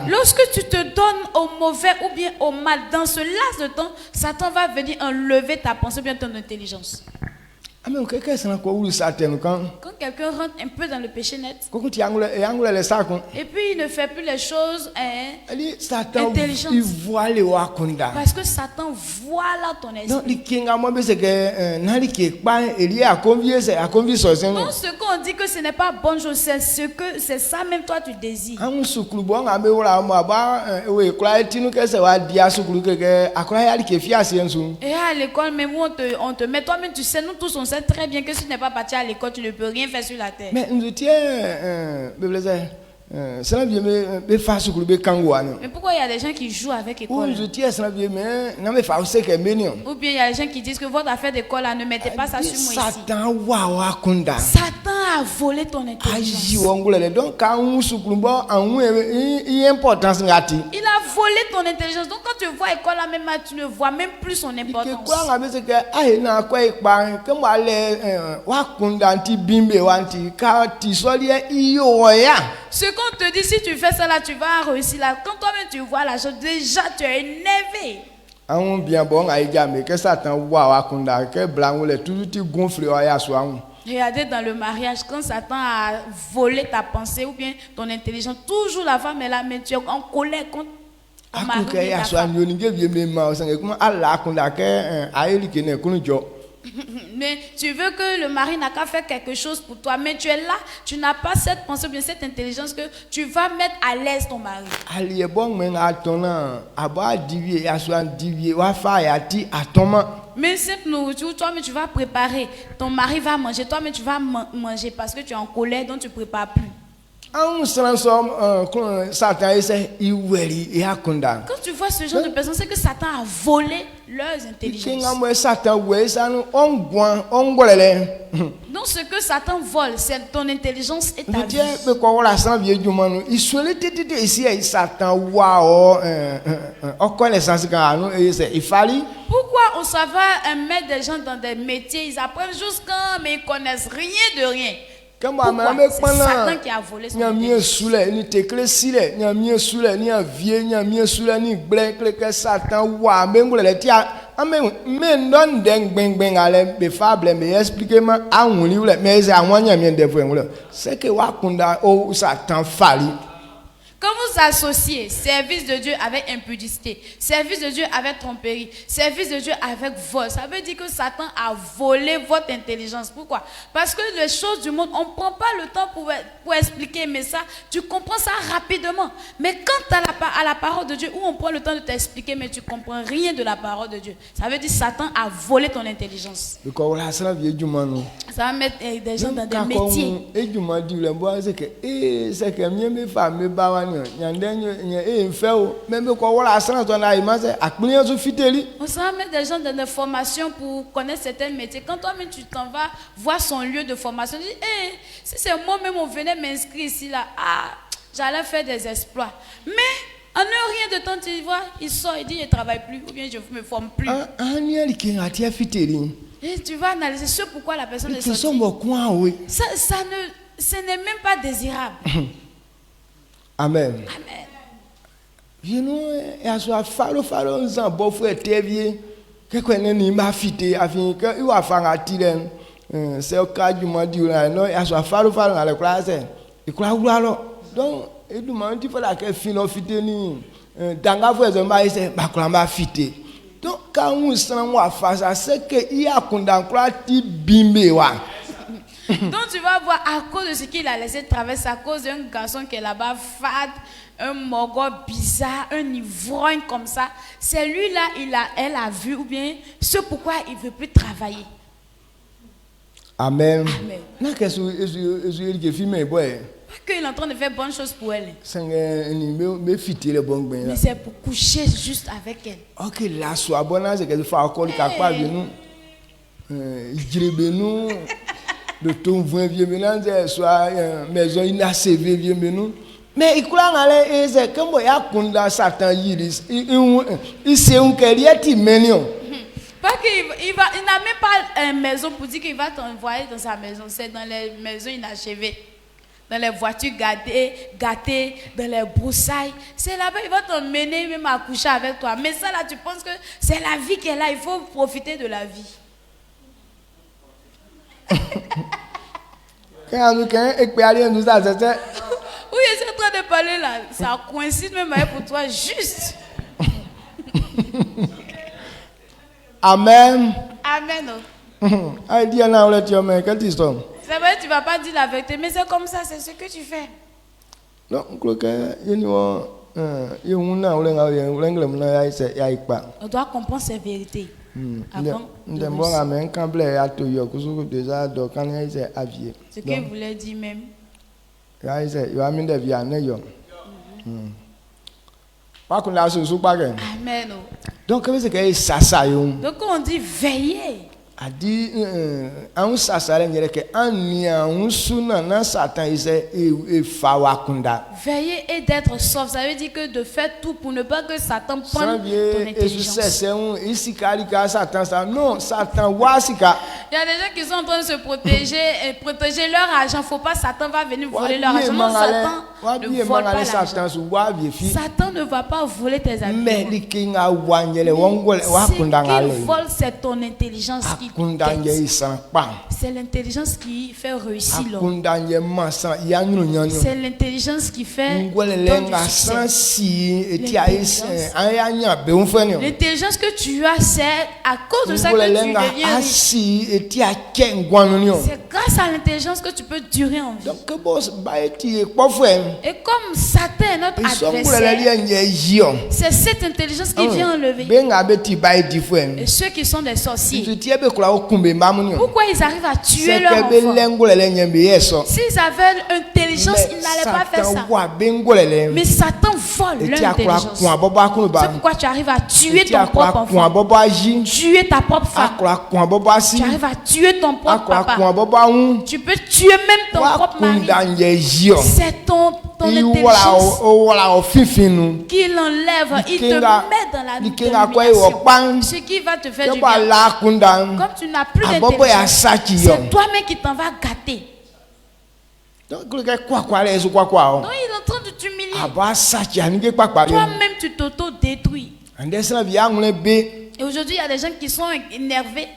Lorsque tu te donnes au mauvais ou bien au mal, dans ce laps de temps, Satan va venir enlever ta pensée ou bien ton intelligence. Quand quelqu'un rentre un peu dans le péché net, et puis il ne fait plus les choses intelligentes, parce que Satan voit là ton esprit. Non, ce qu'on dit que ce n'est pas bonne chose, c'est ça même toi tu désires. Et à l'école même où on te met, toi-même tu sais, nous tous on sait très bien que si tu n'es pas parti à l'école, tu ne peux rien faire sur la terre. Mais pourquoi il y a des gens qui jouent avec l'école? Ou bien il y a des gens qui disent que votre affaire d'école là, ne mettez pas ça sur moi ici. Satan a volé ton intelligence. Il a volé ton intelligence. Donc quand tu vois l'école là, même tu ne vois même plus son importance. Ce qu'on te dit, si tu fais ça là, tu vas réussir là. Quand toi-même tu vois la chose, déjà tu es énervé. Regardez dans le mariage, quand Satan a volé ta pensée ou bien ton intelligence, toujours la femme est là, mais tu es en colère contre ton mari. Mais tu veux que le mari n'a qu'à faire quelque chose pour toi, mais tu es là, tu n'as pas cette pensée, bien cette intelligence que tu vas mettre à l'aise ton mari. Mais cette nourriture, toi, mais tu vas préparer, ton mari va manger, toi, mais tu vas manger parce que tu es en colère, donc tu ne prépares plus. Quand tu vois ce genre de personnes, c'est que Satan a volé leurs intelligences. Donc ce que Satan vole, c'est ton intelligence et ta vie. Pourquoi on s'en va mettre des gens dans des métiers, ils apprennent jusqu'à mais ils connaissent rien de rien. Pourquoi? C'est Satan qui a volé son intelligence. Quand vous associez service de Dieu avec impudicité, service de Dieu avec tromperie, service de Dieu avec vol, ça veut dire que Satan a volé votre intelligence. Pourquoi? Parce que les choses du monde, on ne prend pas le temps pour expliquer, mais ça, tu comprends ça rapidement. Mais quand à la parole de Dieu, où on prend le temps de t'expliquer, mais tu ne comprends rien de la parole de Dieu, ça veut dire que Satan a volé ton intelligence. Ça va mettre des gens dans des métiers. On s'en met des gens dans des formations pour connaître certains métiers. Quand toi-même tu t'en vas voir son lieu de formation, tu dis, hey, si c'est moi-même on venait m'inscrire ici là, j'allais faire des exploits. Mais en un rien de temps, tu vois, il sort, il dit je ne travaille plus ou bien je ne me forme plus. Et tu vas analyser ce pourquoi la personne est sortie. Ce n'est même pas désirable. Amen. Amen. Donc quand on s'en va face à ce que il y a qu'on a ti bimbe wa. Donc tu vas voir, à cause de ce qu'il a laissé traverser, à cause d'un garçon qui est là-bas fade, un mogol bizarre, un ivrogne comme ça, c'est lui-là, elle a vu, ou bien ce pourquoi il ne veut plus travailler. Amen. Amen. Pas qu'il est en train de faire bonnes choses pour elle. Mais c'est pour coucher juste avec elle. Ok, là, soit bonne, c'est qu'elle fait encore le capa de nous. De ton vieux ménage, soit maison inachevée, vieux nous. Mais il croit en aller, c'est comme il y a un Satan, il sait un qui mignon. Parce qu'il n'a même pas une maison pour dire qu'il va t'envoyer dans sa maison. C'est dans les maisons inachevées, dans les voitures gâtées, dans les broussailles. C'est là-bas, il va t'emmener même à coucher avec toi. Mais ça là, tu penses que c'est la vie qu'elle a. Il faut profiter de la vie. Oui, je suis en train de parler là. Ça coïncide même pour toi, juste. Amen. Amen. C'est vrai, tu ne vas pas dire la vérité, mais c'est comme ça, c'est ce que tu fais. Non, on doit comprendre ces vérités. Ce qu'il voulait dire même. Amen. Donc, on dit veiller. A dit un veiller et d'être sauf, ça veut dire que de faire tout pour ne pas que Satan prenne ton intelligence. Il y a des gens qui sont en train de se protéger et protéger leur argent. Il ne faut pas Satan va venir voler leur argent. Non, Satan ne vole pas l'argent. Satan ne va pas voler tes habits. Mais ce qu'il vole, c'est ton intelligence. C'est l'intelligence qui fait réussir l'homme. C'est l'intelligence qui fait l'intelligence que tu as, c'est à cause de ça que tu deviens riche. C'est grâce à l'intelligence que tu peux durer en vie. Et comme Satan est notre adversaire, c'est cette intelligence qui vient enlever. Et ceux qui sont des sorciers, pourquoi ils arrivent à tuer leur enfant? S'ils avaient l'intelligence, ils n'allaient pas faire ça. Mais Satan vole l'intelligence. C'est pourquoi tu arrives à tuer ton propre enfant, tuer ta propre femme. Tu arrives à tuer ton propre papa. Tu peux tuer même ton propre mari. C'est ton intelligence qui l'enlève, il te met dans la domination. Ce qui va te faire du bien. Comme tu n'as plus d'intelligence, c'est toi-même qui t'en vas gâter. Donc il est en train de t'humilier. Toi-même tu t'auto-détruis. Et aujourd'hui, il y a des gens qui sont énervés.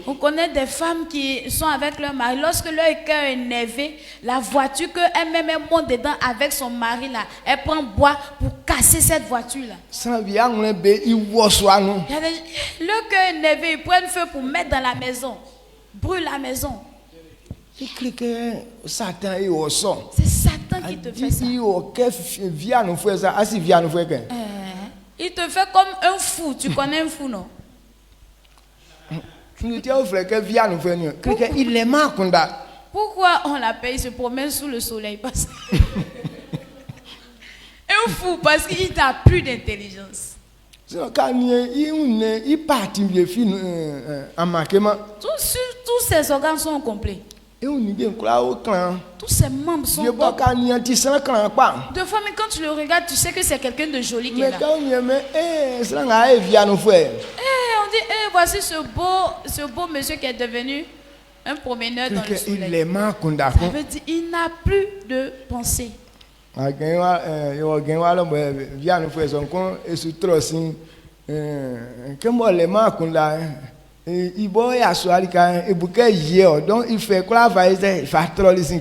On connaît des femmes qui sont avec leur mari. Lorsque leur cœur est énervé, la voiture qu'elle-même monte dedans avec son mari, là, elle prend bois pour casser cette voiture-là. Le cœur est énervé, ils prennent feu pour mettre dans la maison. Brûle la maison. C'est Satan qui te fait ça. Il te fait comme un fou. Tu connais un fou, non? Pourquoi on l'appelle? Il se promène sous le soleil. Un fou parce qu'il n'a plus d'intelligence. Tous ses organes sont complets. Tous ses membres sont top. De fois, mais quand tu le regardes, tu sais que c'est quelqu'un de joli qui est là. On dit, voici ce beau monsieur qui est devenu un promeneur dans le soleil. Ça veut dire il n'a plus de pensée. Il donc il fait quoi? Il fait trop les signes.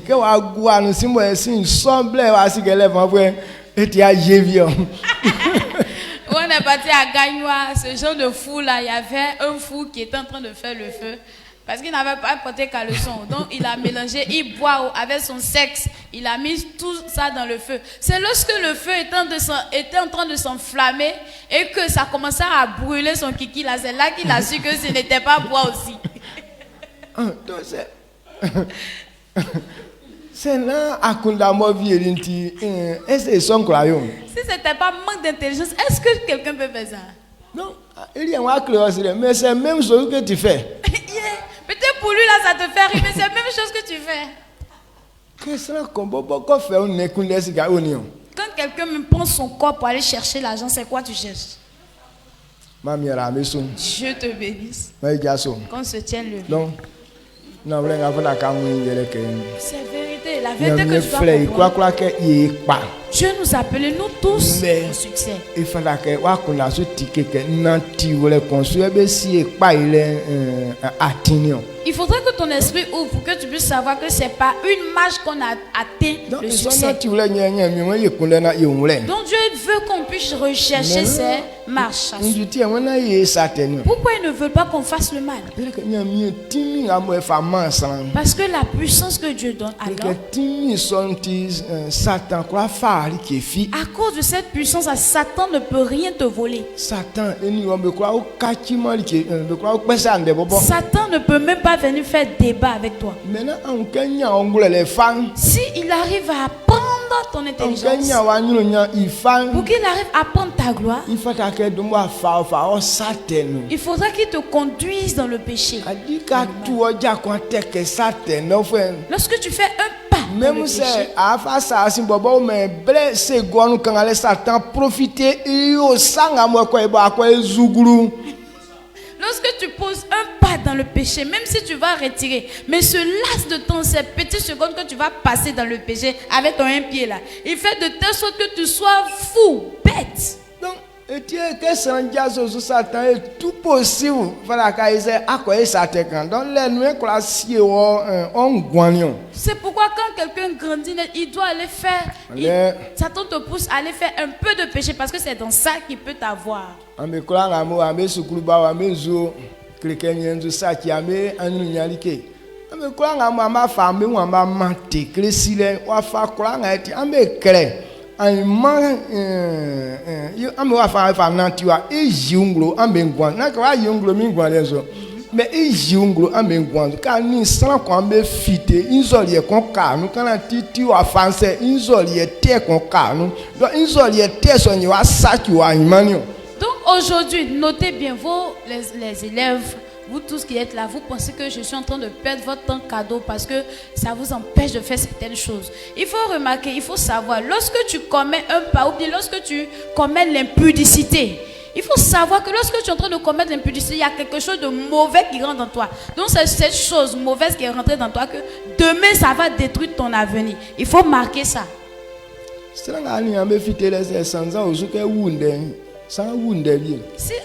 On est parti à Gagnoa, ce genre de fou là, il y avait un fou qui était en train de faire le feu. Parce qu'il n'avait pas porté caleçon. Donc il a mélangé, il boit avec son sexe. Il a mis tout ça dans le feu. C'est lorsque le feu était en train de s'enflammer et que ça commençait à brûler son kiki là. C'est là qu'il a su que ce n'était pas bois aussi. C'est là à Kundamo Vierinti. Est-ce que son croyant? Si ce n'était pas manque d'intelligence, est-ce que quelqu'un peut faire ça? Non, il y a un curiosité, mais c'est la même chose que tu fais. Peut-être pour lui là ça te fait rire, mais c'est la même chose que tu fais. Quand quelqu'un me prend son corps pour aller chercher l'argent, c'est quoi tu cherches? Dieu te bénisse. Qu'on se tienne le bien. C'est vérité, la vérité que tu dois comprendre. Dieu nous a appelés, nous tous, au succès. Il faudrait que ton esprit ouvre pour que tu puisses savoir que ce n'est pas une marche qu'on a atteint le succès. Donc Dieu veut qu'on puisse rechercher ces marches. Pourquoi il ne veut pas qu'on fasse le mal? Parce que la puissance que Dieu donne alors, à cause de cette puissance, Satan ne peut rien te voler. Satan ne peut même pas venir faire débat avec toi. Si il arrive à prendre ton intelligence, pour qu'il arrive à prendre ta gloire, il faudra qu'il te conduise dans le péché. Lorsque tu fais un pas dans le péché, lorsque tu poses un pas dans le péché, même si tu vas retirer, mais ce laps de temps, ces petites secondes que tu vas passer dans le péché avec ton un pied là, il fait de telle sorte que tu sois fou, bête. Donc, tout possible. C'est pourquoi quand quelqu'un grandit, il doit aller faire. Satan te pousse à aller faire un peu de péché parce que c'est dans ça qu'il peut t'avoir. mais ijunglo amengwanzo kani san kwa be fite inzoli kon kanu kana titi wa fanse inzoli te kon kanu donc inzoli te so ni wa saki wa imanio. Donc aujourd'hui, notez bien vous les élèves, vous tous qui êtes là, vous pensez que je suis en train de perdre votre temps cadeau parce que ça vous empêche de faire certaines choses. Il faut remarquer, il faut savoir, lorsque tu commets un pas ou bien lorsque tu commets l'impudicité, il faut savoir que lorsque tu es en train de commettre l'impudicité, il y a quelque chose de mauvais qui rentre dans toi. Donc c'est cette chose mauvaise qui est rentrée dans toi que demain ça va détruire ton avenir. Il faut marquer ça. Si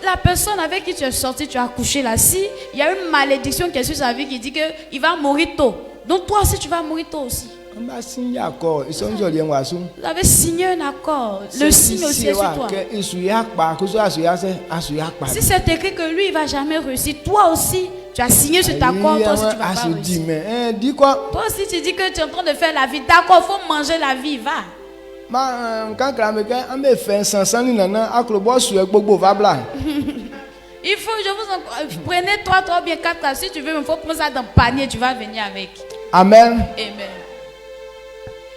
la personne avec qui tu es sorti, tu as couché là, si il y a une malédiction qui est sur sa vie qui dit qu'il va mourir tôt, donc toi aussi tu vas mourir tôt aussi. Vous avez signé un accord. Le signe aussi est sur toi. Si c'est écrit que lui il va jamais réussir, toi aussi tu as signé cet accord, toi aussi tu vas pas réussir. Toi aussi tu dis que tu es en train de faire la vie, d'accord, il faut manger la vie, va. Il faut, je vous en prenez 3 bien 4, si tu veux, il faut prendre ça dans le panier, tu vas venir avec. Amen. Amen.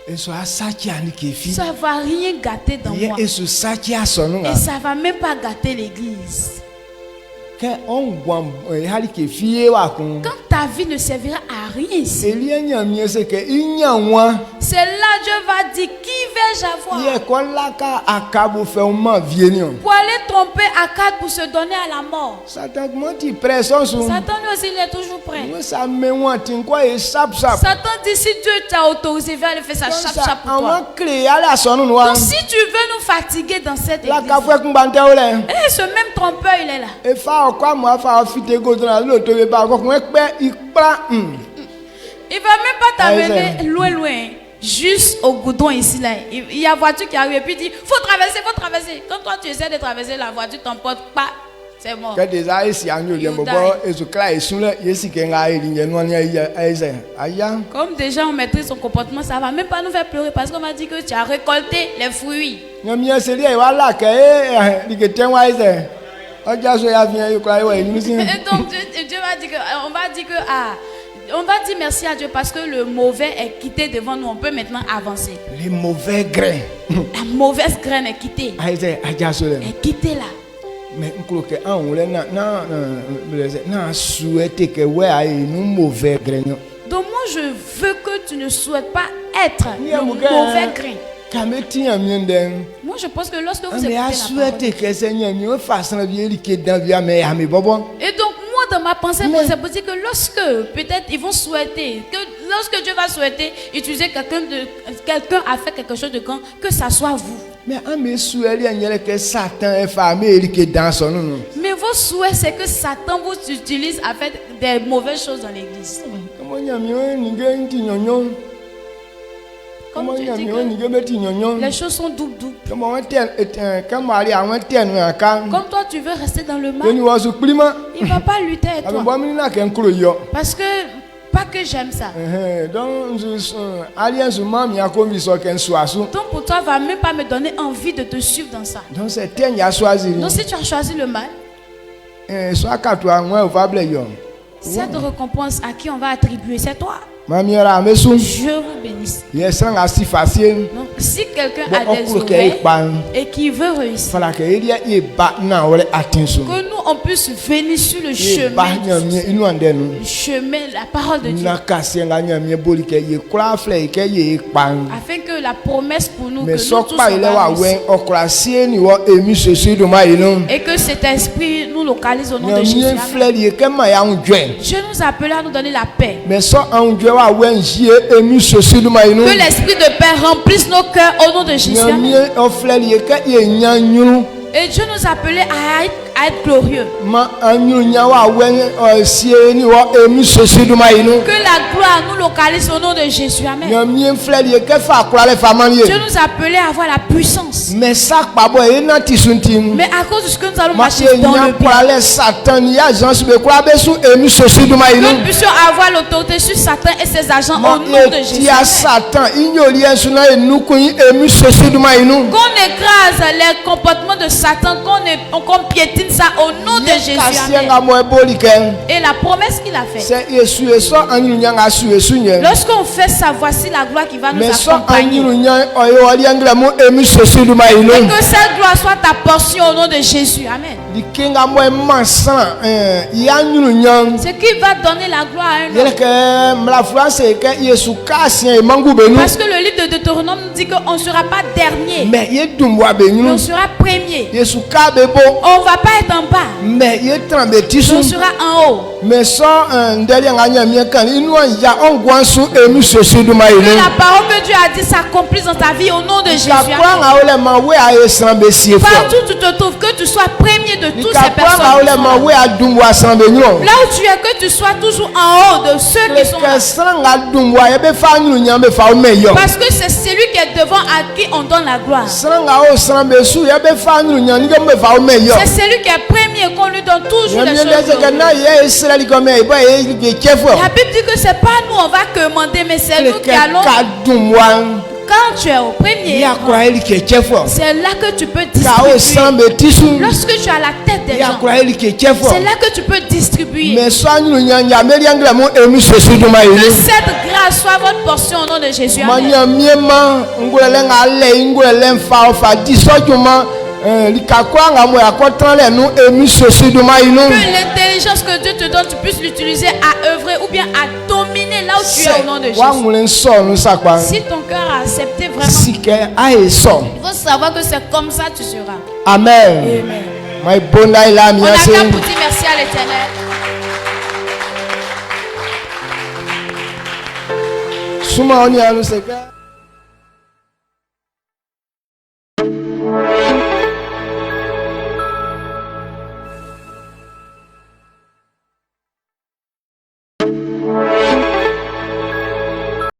Et ça va rien gâter dans moi. Et ça va même pas gâter l'église. Quand ta vie ne servira à rien ici, c'est là Dieu va dire qui vais-je avoir pour aller tromper Akab pour se donner à la mort. Satan lui aussi il est toujours prêt. Satan dit si Dieu t'a autorisé, il va aller faire sa chap pour toi. Donc si tu veux nous fatiguer dans cette église, et ce même trompeur il est là. Il va même pas t'amener loin. juste au goudron ici là. Il y a une voiture qui arrive et puis dit faut traverser, faut traverser. Quand toi tu essaies de traverser, la voiture t'emporte pas. C'est mort. Comme déjà on maîtrise son comportement, ça va même pas nous faire pleurer parce qu'on m'a dit que tu as récolté les fruits. Et donc Dieu va dire que on va dire merci à Dieu parce que le mauvais est quitté devant nous. On peut maintenant avancer. Les mauvais grains. La mauvaise graine est quittée. Est quittée là. Mais mauvais grain. Donc moi je veux que tu ne souhaites pas être le mauvais grain. Moi je pense que lorsque vous écoutez la parole, et donc moi dans ma pensée c'est pour dire que lorsque peut-être ils vont souhaiter que lorsque Dieu va souhaiter utiliser quelqu'un a fait quelque chose de grand, que ça soit vous. Mais vos souhaits c'est que Satan vous utilise à faire des mauvaises choses dans l'église. Comme tu dis que les choses sont doubles. Comme toi tu veux rester dans le mal, il ne va pas lutter avec toi. Parce que, pas que j'aime ça. Donc pour toi, il ne va même pas me donner envie de te suivre dans ça. Donc si tu as choisi le mal, cette récompense à qui on va attribuer, c'est toi. Je vous bénisse. Donc, si quelqu'un a des oreilles et qui veut réussir, que nous on puisse venir sur le chemin, la parole de Dieu, afin que la promesse pour nous, que nous tous et que cet esprit nous localise au nom de Jésus. Dieu nous appelle à nous donner la paix. Que l'esprit de paix remplisse nos cœurs au nom de Jésus. Et Dieu nous appelait à être glorieux. Que la gloire nous localise au nom de Jésus. Amen. Dieu nous appelait à avoir la puissance. Mais à cause de ce que nous allons marcher dans le bien, nous puissions avoir l'autorité sur Satan et ses agents au nom de Jésus. Qu'on écrase les comportements de Satan, qu'on piétine ça au nom de Jésus. Amen. Et la promesse qu'il a faite, lorsqu'on fait ça, voici la gloire qui va nous accompagner. Et que cette gloire soit ta portion au nom de Jésus. Amen. Ce qui va donner la gloire à un homme. Parce que le livre de Deutéronome nous dit qu'on ne sera pas dernier, mais on sera premier. On ne va pas être en bas, mais on sera en haut. Que la parole que Dieu a dit s'accomplisse dans ta vie au nom de Jésus. Partout où tu te trouves, que tu sois premier de toutes ces personnes. Là où tu es, que tu sois toujours en haut de ceux qui sont là. Parce que c'est celui qui est devant à qui on donne la gloire. C'est celui qui est premier qu'on lui donne toujours les choses. La Bible dit que c'est pas nous on va commander, mais c'est nous qui allons. Quand tu es au premier, c'est là que tu peux distribuer. Lorsque tu as la tête des gens, c'est là que tu peux distribuer. Que cette grâce soit votre portion au nom de Jésus. Amen. Que l'intelligence que Dieu te donne, tu puisses l'utiliser à œuvrer ou bien à dominer là où tu es au nom de Jésus. Si ton cœur a accepté vraiment, il faut savoir que c'est comme ça que tu seras. Amen. On acclame pour dire merci à l'Éternel.